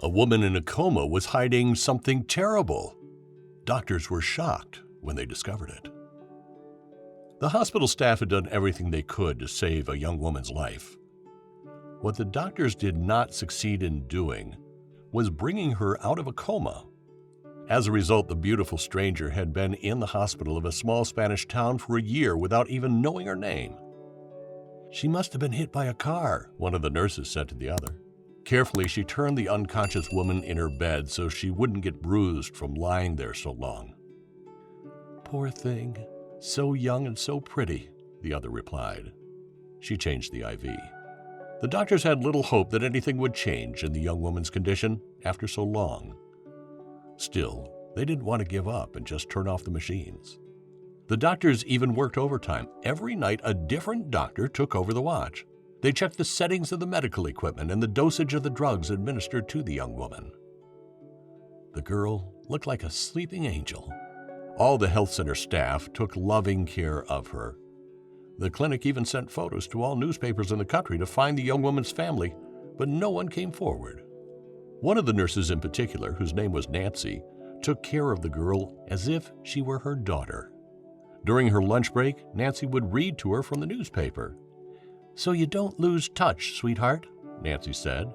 A woman in a coma was hiding something terrible. Doctors were shocked when they discovered it. The hospital staff had done everything they could to save a young woman's life. What the doctors did not succeed in doing was bringing her out of a coma. As a result, the beautiful stranger had been in the hospital of a small Spanish town for a year without even knowing her name. "She must have been hit by a car," one of the nurses said to the other. Carefully, she turned the unconscious woman in her bed so she wouldn't get bruised from lying there so long. "Poor thing, so young and so pretty," the other replied. She changed the IV. The doctors had little hope that anything would change in the young woman's condition after so long. Still, they didn't want to give up and just turn off the machines. The doctors even worked overtime. Every night, a different doctor took over the watch. They checked the settings of the medical equipment and the dosage of the drugs administered to the young woman. The girl looked like a sleeping angel. All the health center staff took loving care of her. The clinic even sent photos to all newspapers in the country to find the young woman's family, but no one came forward. One of the nurses in particular, whose name was Nancy, took care of the girl as if she were her daughter. During her lunch break, Nancy would read to her from the newspaper. "So you don't lose touch, sweetheart," Nancy said.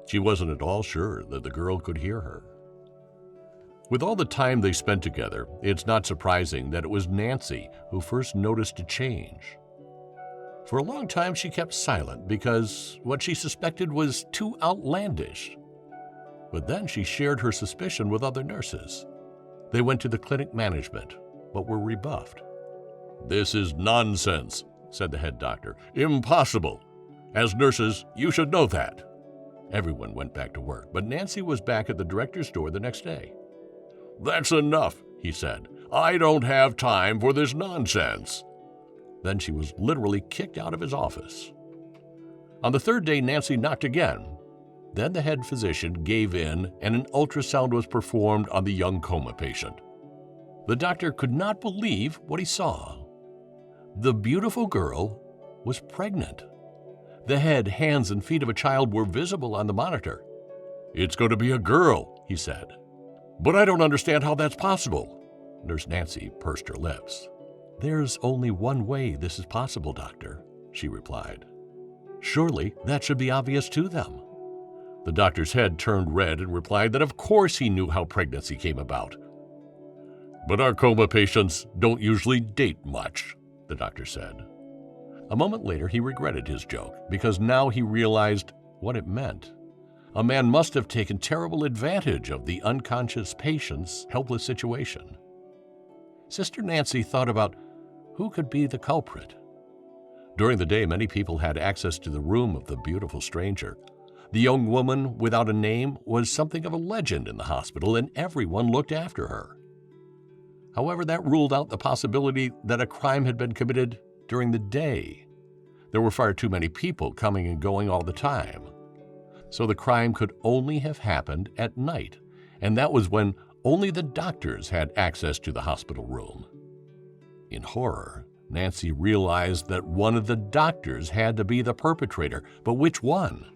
She wasn't at all sure that the girl could hear her. With all the time they spent together, it's not surprising that it was Nancy who first noticed a change. For a long time, she kept silent because what she suspected was too outlandish. But then she shared her suspicion with other nurses. They went to the clinic management, but were rebuffed. "This is nonsense," said the head doctor. "Impossible. As nurses, you should know that." Everyone went back to work, but Nancy was back at the director's door the next day. "That's enough," he said. "I don't have time for this nonsense." Then she was literally kicked out of his office. On the third day, Nancy knocked again. Then the head physician gave in and an ultrasound was performed on the young coma patient. The doctor could not believe what he saw. The beautiful girl was pregnant. The head, hands, and feet of a child were visible on the monitor. "It's going to be a girl," he said. "But I don't understand how that's possible." Nurse Nancy pursed her lips. "There's only one way this is possible, doctor," she replied. "Surely that should be obvious to them." The doctor's head turned red and replied that of course he knew how pregnancy came about. "But our coma patients don't usually date much," the doctor said. A moment later, he regretted his joke because now he realized what it meant. A man must have taken terrible advantage of the unconscious patient's helpless situation. Sister Nancy thought about who could be the culprit. During the day, many people had access to the room of the beautiful stranger. The young woman without a name was something of a legend in the hospital, and everyone looked after her. However, that ruled out the possibility that a crime had been committed during the day. There were far too many people coming and going all the time. So the crime could only have happened at night, and that was when only the doctors had access to the hospital room. In horror, Nancy realized that one of the doctors had to be the perpetrator, but which one?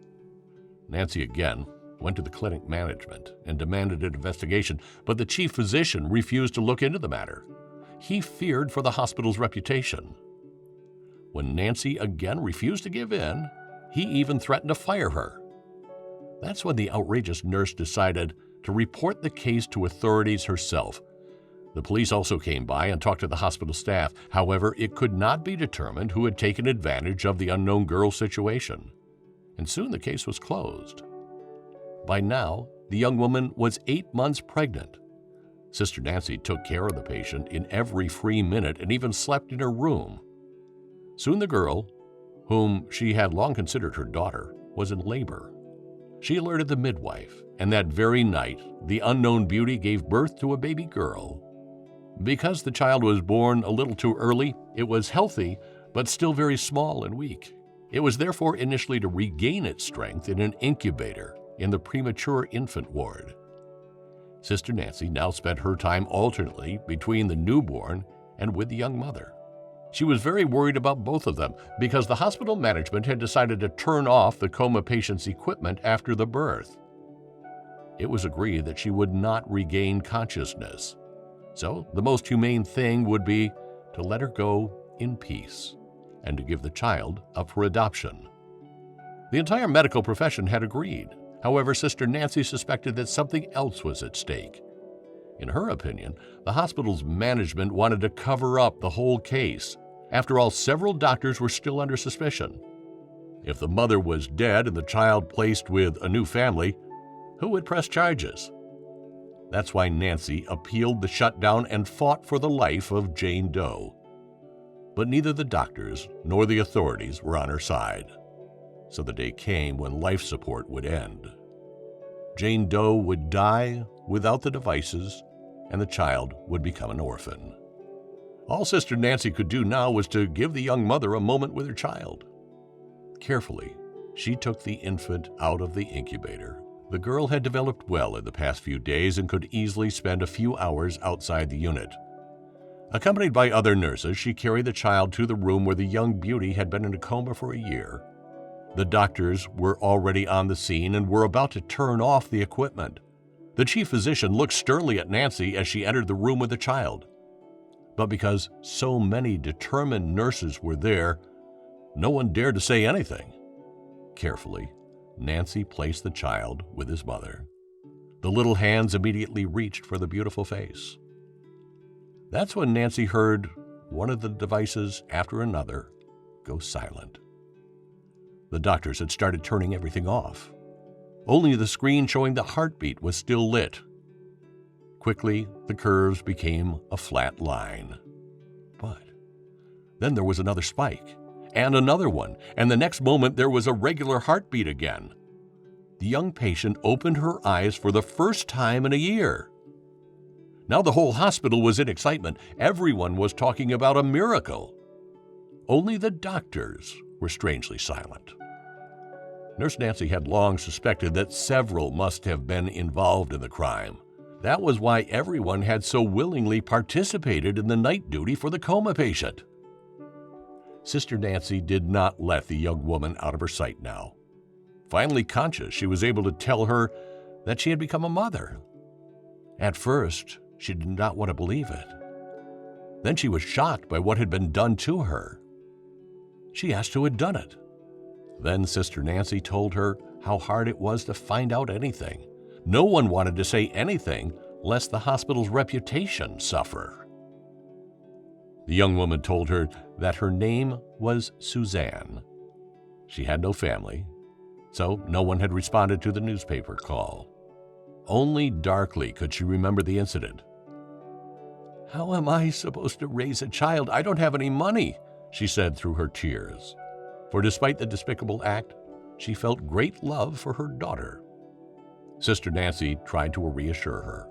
Nancy again went to the clinic management and demanded an investigation, but the chief physician refused to look into the matter. He feared for the hospital's reputation. When Nancy again refused to give in, he even threatened to fire her. That's when the outrageous nurse decided to report the case to authorities herself. The police also came by and talked to the hospital staff. However, it could not be determined who had taken advantage of the unknown girl's situation. And soon the case was closed. By now, the young woman was 8 months pregnant. Sister Nancy took care of the patient in every free minute and even slept in her room. Soon the girl, whom she had long considered her daughter, was in labor. She alerted the midwife, and that very night, the unknown beauty gave birth to a baby girl. Because the child was born a little too early, it was healthy, but still very small and weak. It was therefore initially to regain its strength in an incubator in the premature infant ward. Sister Nancy now spent her time alternately between the newborn and with the young mother. She was very worried about both of them because the hospital management had decided to turn off the coma patient's equipment after the birth. it was agreed that she would not regain consciousness. So the most humane thing would be to let her go in peace and to give the child up for adoption. The entire medical profession had agreed. However, Sister Nancy suspected that something else was at stake. In her opinion, the hospital's management wanted to cover up the whole case. After all, several doctors were still under suspicion. If the mother was dead and the child placed with a new family, who would press charges? That's why Nancy appealed the shutdown and fought for the life of Jane Doe. But neither the doctors nor the authorities were on her side. So the day came when life support would end. Jane Doe would die without the devices, and the child would become an orphan. All Sister Nancy could do now was to give the young mother a moment with her child. Carefully, she took the infant out of the incubator. The girl had developed well in the past few days and could easily spend a few hours outside the unit. Accompanied by other nurses, she carried the child to the room where the young beauty had been in a coma for a year. The doctors were already on the scene and were about to turn off the equipment. The chief physician looked sternly at Nancy as she entered the room with the child. But because so many determined nurses were there, no one dared to say anything. Carefully, Nancy placed the child with his mother. The little hands immediately reached for the beautiful face. That's when Nancy heard one of the devices after another go silent. The doctors had started turning everything off. Only the screen showing the heartbeat was still lit. Quickly, the curves became a flat line. But then there was another spike, and another one, and the next moment there was a regular heartbeat again. The young patient opened her eyes for the first time in a year. Now the whole hospital was in excitement. Everyone was talking about a miracle. Only the doctors were strangely silent. Nurse Nancy had long suspected that several must have been involved in the crime. That was why everyone had so willingly participated in the night duty for the coma patient. Sister Nancy did not let the young woman out of her sight now. Finally conscious, she was able to tell her that she had become a mother. At first, she did not want to believe it. Then she was shocked by what had been done to her. She asked who had done it. Then Sister Nancy told her how hard it was to find out anything. No one wanted to say anything lest the hospital's reputation suffer. The young woman told her that her name was Suzanne. She had no family, so no one had responded to the newspaper call. Only darkly could she remember the incident. "How am I supposed to raise a child? I don't have any money," she said through her tears. For despite the despicable act, she felt great love for her daughter. Sister Nancy tried to reassure her.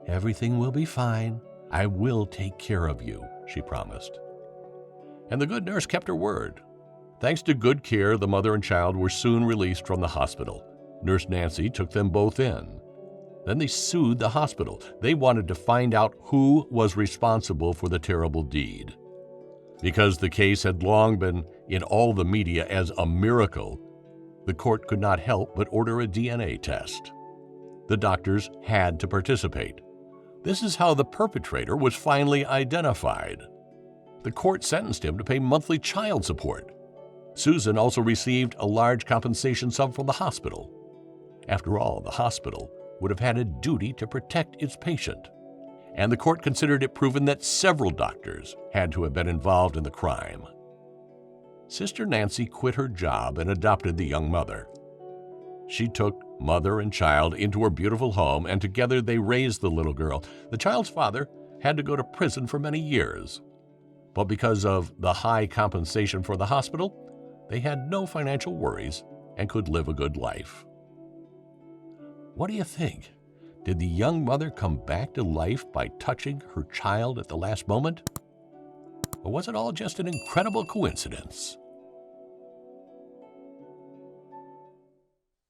"Everything will be fine. I will take care of you," she promised. And the good nurse kept her word. Thanks to good care, the mother and child were soon released from the hospital. Nurse Nancy took them both in. Then they sued the hospital. They wanted to find out who was responsible for the terrible deed. Because the case had long been in all the media as a miracle, the court could not help but order a DNA test. The doctors had to participate. This is how the perpetrator was finally identified. The court sentenced him to pay monthly child support. Susan also received a large compensation sum from the hospital. After all, the hospital would have had a duty to protect its patient, and the court considered it proven that several doctors had to have been involved in the crime. Sister Nancy quit her job and adopted the young mother. She took mother and child into her beautiful home, and together they raised the little girl. The child's father had to go to prison for many years, but because of the high compensation for the hospital, they had no financial worries and could live a good life. What do you think? Did the young mother come back to life by touching her child at the last moment? Or was it all just an incredible coincidence?